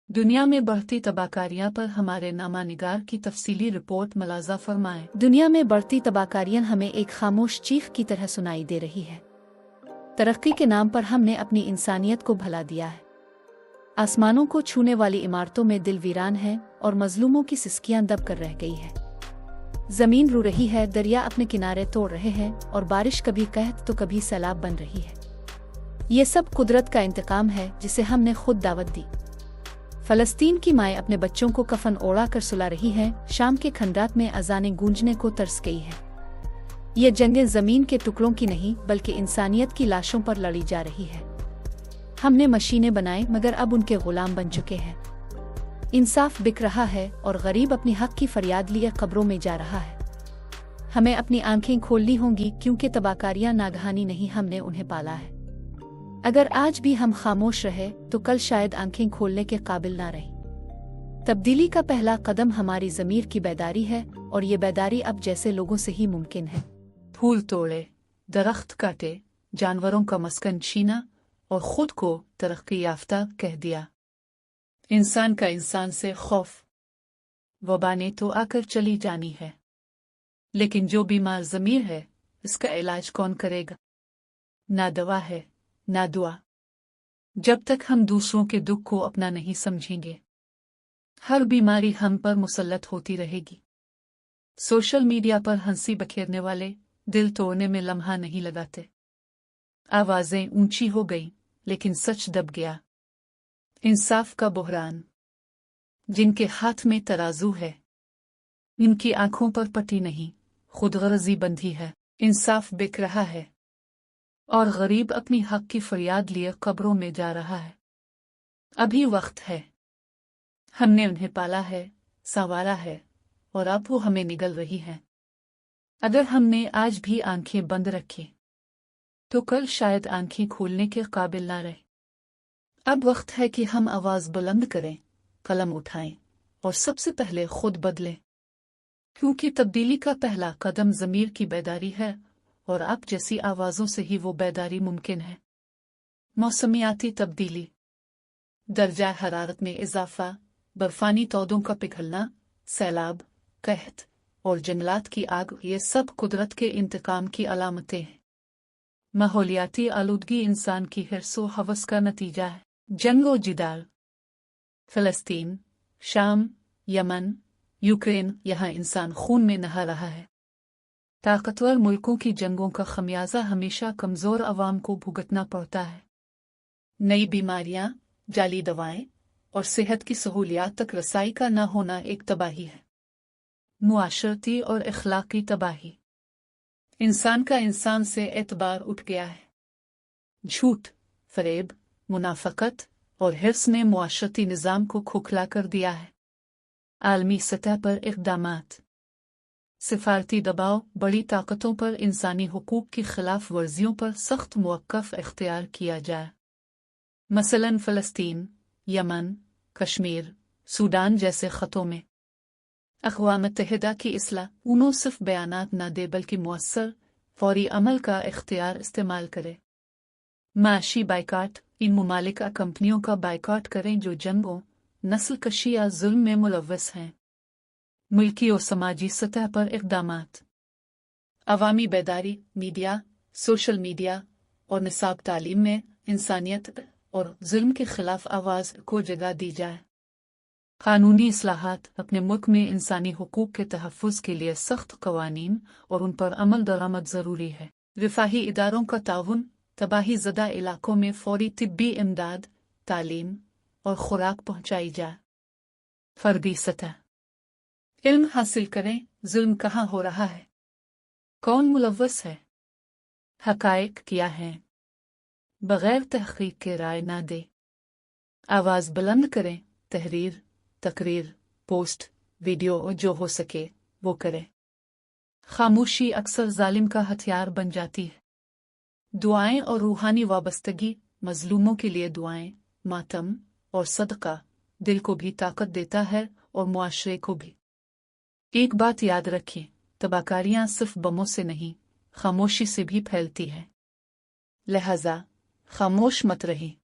दुनिया में बढ़ती तबाहकारियां पर हमारे नामानिगार की तफसीली रिपोर्ट मलाजा फरमाएं। दुनिया में बढ़ती तबाहकारियां हमें एक खामोश चीख की तरह सुनाई दे रही है। तरक्की के नाम पर हमने अपनी इंसानियत को भुला दिया है। आसमानों को छूने वाली इमारतों में दिल वीरान है और मजलूमों की सिसकियां दब कर रह गई है। जमीन रू रही है, दरिया अपने किनारे तोड़ रहे हैं और बारिश कभी कहत तो कभी सैलाब बन रही है। ये सब कुदरत का इंतकाम है जिसे हमने खुद दावत दी। फलस्तीन की माएँ अपने बच्चों को कफन ओढ़ा कर सुला रही हैं। शाम के खंडात में अजानें गूंजने को तरस गई है। ये जंगें जमीन के टुकड़ों की नहीं बल्कि इंसानियत की लाशों पर लड़ी जा रही है। हमने मशीनें बनाई मगर अब उनके गुलाम बन चुके हैं। इंसाफ बिक रहा है और गरीब अपनी हक की फरियाद लिए कब्रों में जा रहा है। हमें अपनी आंखें खोलनी होंगी क्योंकि तबाहकारियां नागहानी नहीं, हमने उन्हें पाला है। अगर आज भी हम खामोश रहे तो कल शायद आंखें खोलने के काबिल ना रही। तब्दीली का पहला कदम हमारी ज़मीर की बेदारी है और ये बेदारी अब जैसे लोगों से ही मुमकिन है। फूल तोड़े, दरख्त काटे, जानवरों का मस्कन छीना और खुद को तरक्की याफ्ता कह दिया। इंसान का इंसान से खौफ। वबा ने तो आकर चली जानी है, लेकिन जो बीमार ज़मीर है इसका इलाज कौन करेगा? ना दवा है ना दुआ। जब तक हम दूसरों के दुख को अपना नहीं समझेंगे, हर बीमारी हम पर मुसल्लत होती रहेगी। सोशल मीडिया पर हंसी बखेरने वाले दिल तोड़ने में लम्हा नहीं लगाते। आवाजें ऊंची हो गई लेकिन सच दब गया। इंसाफ का बुहरान। जिनके हाथ में तराजू है, इनकी आंखों पर पट्टी नहीं, खुदगर्जी बंधी है। इंसाफ बिक रहा है और गरीब अपनी हक की फरियाद लिए कब्रों में जा रहा है। अभी वक्त है। हमने उन्हें पाला है, संवारा है और अब वो हमें निगल रही है। अगर हमने आज भी आंखें बंद रखी तो कल शायद आंखें खोलने के काबिल ना रहे। अब वक्त है कि हम आवाज बुलंद करें, कलम उठाएं और सबसे पहले खुद बदलें, क्योंकि तब्दीली का पहला कदम ज़मीर की बेदारी है और आप जैसी आवाज़ों से ही वो बेदारी मुमकिन है। मौसमियाती तब्दीली, दर्जा हरारत में इजाफा, बर्फानी तौदों का पिघलना, सैलाब, कहत और जंगलात की आग, ये सब कुदरत के इंतकाम की अलामतें हैं। माहौलियाती आलूदगी इंसान की हिर्स व हवस का नतीजा है। जंग व जिदाल। फ़लस्तीन, शाम, यमन, यूक्रेन, यहाँ इंसान खून में नहा रहा है। ताकतवर मुल्कों की जंगों का खमियाजा हमेशा कमज़ोर अवाम को भुगतना पड़ता है। नई बीमारियां, जाली दवाएं और सेहत की सहूलियात तक रसाई का न होना एक तबाही है। मुआशरती और इखलाकी तबाही। इंसान का इंसान से एतबार उठ गया है। झूठ, फरेब, मुनाफकत और हिर्स ने मुआशरती निज़ाम को खोखला कर दिया है। आलमी सतह पर इक़दामात। सिफारती दबाव, बड़ी ताकतों पर इंसानी हुकूक की खिलाफ वर्जियों पर सख्त मुवक्कफ इख्तियार किया जाए। मसलन फ़लस्तीन, यमन, कश्मीर, सूडान जैसे ख़तों में अक़वाम मुत्तहिदा की इसलाह उन्हों सिर्फ बयानात न दे बल्कि मुअस्सर फौरी अमल का इख्तियार इस्तेमाल करे। माशी बाइकाट, इन मुमालिका कंपनियों का बाइकाट करें जो जंगों, नस्ल कशी या जुल्म में मुलव्वस हैं। मुल्की और समाजी सतह पर इक़दामात। अवामी बेदारी, मीडिया, सोशल मीडिया और निसाब तालीम में इंसानियत और जुल्म के खिलाफ आवाज़ को जगह दी जाए। कानूनी इस्लाहात, अपने मुल्क में इंसानी हुकूक के तहफ़्फ़ुज़ के लिए सख्त कवानीन और उन पर अमल दरामद ज़रूरी है। रिफ़ाही इदारों का ताउन, तबाही ज़दा इलाकों में फ़ौरी तिब्बी इमदाद, तालीम और खुराक पहुँचाई जाए। फ़र्दी सतह। इल्म हासिल करें, जुल्म कहाँ हो रहा है, कौन मुलव्वस है, हक़ाइक़ क्या हैं, बग़ैर तहक़ीक़ के राय ना दे। आवाज़ बुलंद करें, तहरीर, तकरीर, पोस्ट, वीडियो और जो हो सके वो करें। खामोशी अक्सर जालिम का हथियार बन जाती है। दुआएं और रूहानी वाबस्तगी, मज़लूमों के लिए दुआएं, मातम और सदका दिल को भी ताकत देता है और मुआशरे को भी। एक बात याद रखें, तबाहकारियां सिर्फ बमों से नहीं, खामोशी से भी फैलती है। लिहाजा खामोश मत रहिए।